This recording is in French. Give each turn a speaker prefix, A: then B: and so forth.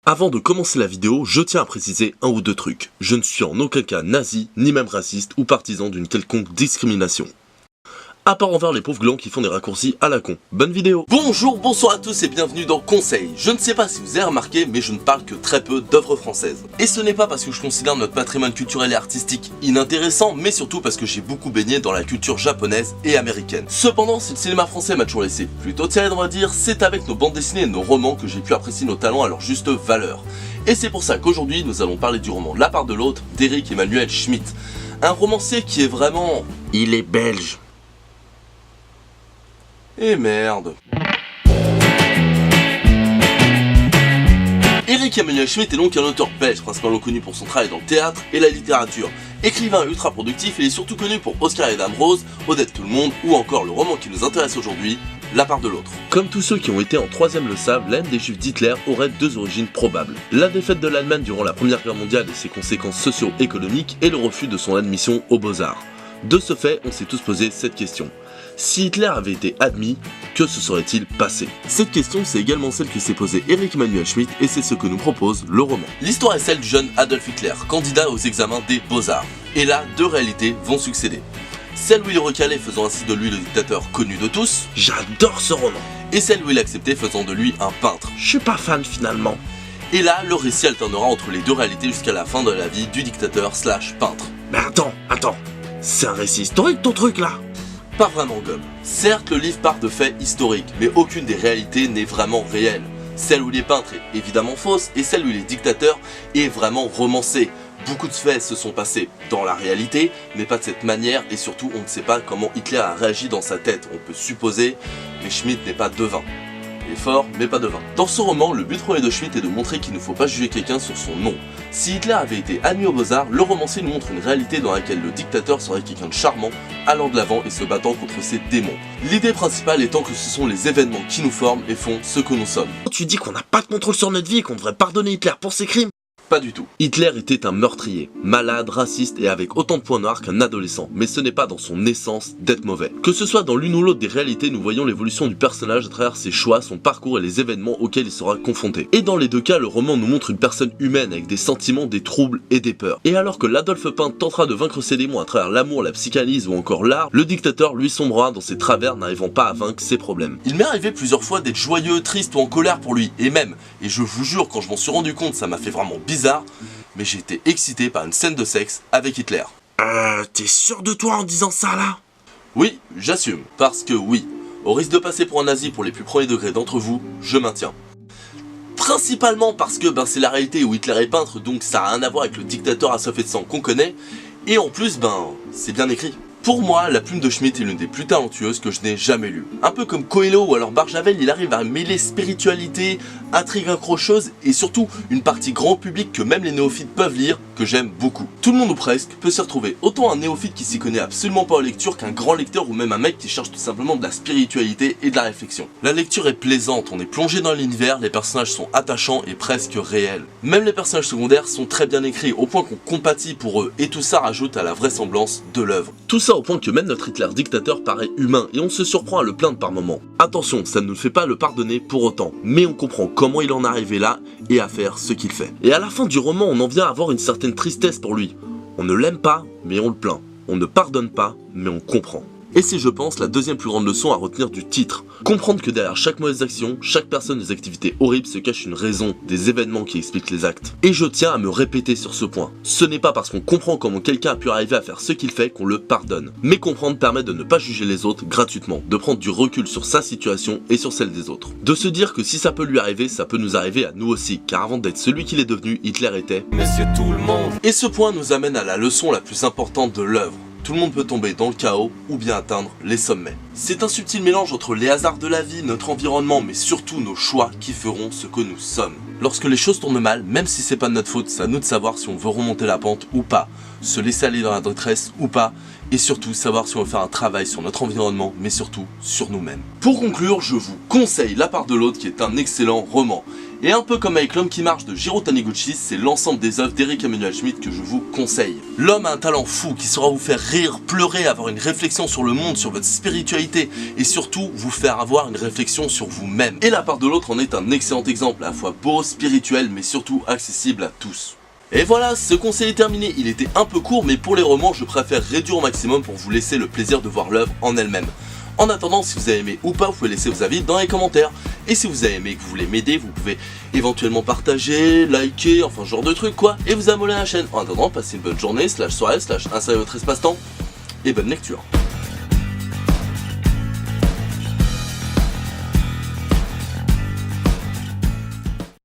A: Avant de commencer la vidéo, je tiens à préciser un ou deux trucs. Je ne suis en aucun cas nazi, ni même raciste ou partisan d'une quelconque discrimination. À part envers les pauvres glands qui font des raccourcis à la con. Bonne vidéo. Bonjour, bonsoir à tous et bienvenue dans Conseil. Je ne sais pas si vous avez remarqué, mais je ne parle que très peu d'œuvres françaises. Et ce n'est pas parce que je considère notre patrimoine culturel et artistique inintéressant, mais surtout parce que j'ai beaucoup baigné dans la culture japonaise et américaine. Cependant, si le cinéma français m'a toujours laissé plutôt tiède, on va dire, c'est avec nos bandes dessinées et nos romans que j'ai pu apprécier nos talents à leur juste valeur. Et c'est pour ça qu'aujourd'hui, nous allons parler du roman La part de l'autre d'Éric Emmanuel Schmitt. Un romancier qui est vraiment... Il est belge. Et merde. Éric Emmanuel Schmitt est donc un auteur belge, principalement connu pour son travail dans le théâtre et la littérature. Écrivain ultra productif, il est surtout connu pour Oscar et Dame Rose, Odette tout le monde, ou encore le roman qui nous intéresse aujourd'hui, La part de l'autre. Comme tous ceux qui ont été en troisième le savent, la haine des juifs d'Hitler aurait deux origines probables. La défaite de l'Allemagne durant la Première Guerre mondiale et ses conséquences socio-économiques, et le refus de son admission aux Beaux-Arts. De ce fait, on s'est tous posé cette question. Si Hitler avait été admis, que se serait-il passé? Cette question, c'est également celle que s'est posée Éric Emmanuel Schmitt et c'est ce que nous propose le roman. L'histoire est celle du jeune Adolf Hitler, candidat aux examens des Beaux-Arts. Et là, deux réalités vont succéder. Celle où il est recalé, faisant ainsi de lui le dictateur connu de tous. J'adore ce roman. Et celle où il est accepté, faisant de lui un peintre. Je suis pas fan finalement. Et là, le récit alternera entre les deux réalités jusqu'à la fin de la vie du dictateur / peintre. Mais attends. C'est un récit historique ton truc là? Pas vraiment, Gob. Certes, le livre part de faits historiques, mais aucune des réalités n'est vraiment réelle. Celle où il est peintre est évidemment fausse, et celle où il est dictateur est vraiment romancée. Beaucoup de faits se sont passés dans la réalité, mais pas de cette manière, et surtout on ne sait pas comment Hitler a réagi dans sa tête. On peut supposer, mais Schmitt n'est pas devin. Il est fort, mais pas devin. Dans ce roman, le but premier de Schmitt est de montrer qu'il ne faut pas juger quelqu'un sur son nom. Si Hitler avait été admis aux Beaux-Arts, le romancier nous montre une réalité dans laquelle le dictateur serait quelqu'un de charmant, allant de l'avant et se battant contre ses démons. L'idée principale étant que ce sont les événements qui nous forment et font ce que nous sommes. Tu dis qu'on n'a pas de contrôle sur notre vie et qu'on devrait pardonner Hitler pour ses crimes? Pas du tout. Hitler était un meurtrier, malade, raciste et avec autant de points noirs qu'un adolescent, mais ce n'est pas dans son essence d'être mauvais. Que ce soit dans l'une ou l'autre des réalités, nous voyons l'évolution du personnage à travers ses choix, son parcours et les événements auxquels il sera confronté. Et dans les deux cas, le roman nous montre une personne humaine avec des sentiments, des troubles et des peurs. Et alors que l'Adolphe peintre tentera de vaincre ses démons à travers l'amour, la psychanalyse ou encore l'art, le dictateur lui sombrera dans ses travers n'arrivant pas à vaincre ses problèmes. Il m'est arrivé plusieurs fois d'être joyeux, triste ou en colère pour lui, et même, et je vous jure quand je m'en suis rendu compte ça m'a fait vraiment bizarre, mais j'ai été excité par une scène de sexe avec Hitler. T'es sûr de toi en disant ça là? Oui, j'assume, parce que oui, au risque de passer pour un nazi pour les plus premiers degrés d'entre vous, je maintiens. Principalement parce que c'est la réalité où Hitler est peintre, donc ça n'a rien à voir avec le dictateur à soif et de sang qu'on connaît, et en plus, c'est bien écrit. Pour moi, la plume de Schmitt est l'une des plus talentueuses que je n'ai jamais lues. Un peu comme Coelho ou alors Barjavel, il arrive à mêler spiritualité, intrigue accrocheuse et surtout une partie grand public que même les néophytes peuvent lire, que j'aime beaucoup. Tout le monde ou presque peut s'y retrouver, autant un néophyte qui s'y connaît absolument pas aux lectures qu'un grand lecteur ou même un mec qui cherche tout simplement de la spiritualité et de la réflexion. La lecture est plaisante, on est plongé dans l'univers, les personnages sont attachants et presque réels. Même les personnages secondaires sont très bien écrits, au point qu'on compatit pour eux, et tout ça rajoute à la vraisemblance de l'œuvre. Tout ça au point que même notre Hitler dictateur paraît humain et on se surprend à le plaindre par moments. Attention, ça ne nous fait pas le pardonner pour autant, mais on comprend comment il en est arrivé là et à faire ce qu'il fait. Et à la fin du roman, on en vient à avoir une certaine tristesse pour lui. On ne l'aime pas, mais on le plaint. On ne pardonne pas, mais on comprend. Et c'est, je pense, la deuxième plus grande leçon à retenir du titre. Comprendre que derrière chaque mauvaise action, chaque personne des activités horribles se cache une raison, des événements qui expliquent les actes. Et je tiens à me répéter sur ce point. Ce n'est pas parce qu'on comprend comment quelqu'un a pu arriver à faire ce qu'il fait qu'on le pardonne. Mais comprendre permet de ne pas juger les autres gratuitement, de prendre du recul sur sa situation et sur celle des autres. De se dire que si ça peut lui arriver, ça peut nous arriver à nous aussi, car avant d'être celui qu'il est devenu, Hitler était Monsieur tout le monde. Et ce point nous amène à la leçon la plus importante de l'œuvre. Tout le monde peut tomber dans le chaos ou bien atteindre les sommets. C'est un subtil mélange entre les hasards de la vie, notre environnement, mais surtout nos choix qui feront ce que nous sommes. Lorsque les choses tournent mal, même si c'est pas de notre faute, c'est à nous de savoir si on veut remonter la pente ou pas, se laisser aller dans la détresse ou pas, et surtout savoir si on veut faire un travail sur notre environnement, mais surtout sur nous-mêmes. Pour conclure, je vous conseille La part de l'autre qui est un excellent roman. Et un peu comme avec L'Homme qui marche de Jiro Taniguchi, c'est l'ensemble des œuvres d'Eric Emmanuel Schmitt que je vous conseille. L'homme a un talent fou qui saura vous faire rire, pleurer, avoir une réflexion sur le monde, sur votre spiritualité et surtout vous faire avoir une réflexion sur vous-même. Et La part de l'autre en est un excellent exemple, à la fois beau, spirituel mais surtout accessible à tous. Et voilà, ce conseil est terminé, il était un peu court mais pour les romans je préfère réduire au maximum pour vous laisser le plaisir de voir l'œuvre en elle-même. En attendant, si vous avez aimé ou pas, vous pouvez laisser vos avis dans les commentaires. Et si vous avez aimé et que vous voulez m'aider, vous pouvez éventuellement partager, liker, enfin ce genre de trucs quoi, et vous abonner à la chaîne. En attendant, passez une bonne journée, /soirée, installez votre espace-temps, et bonne lecture.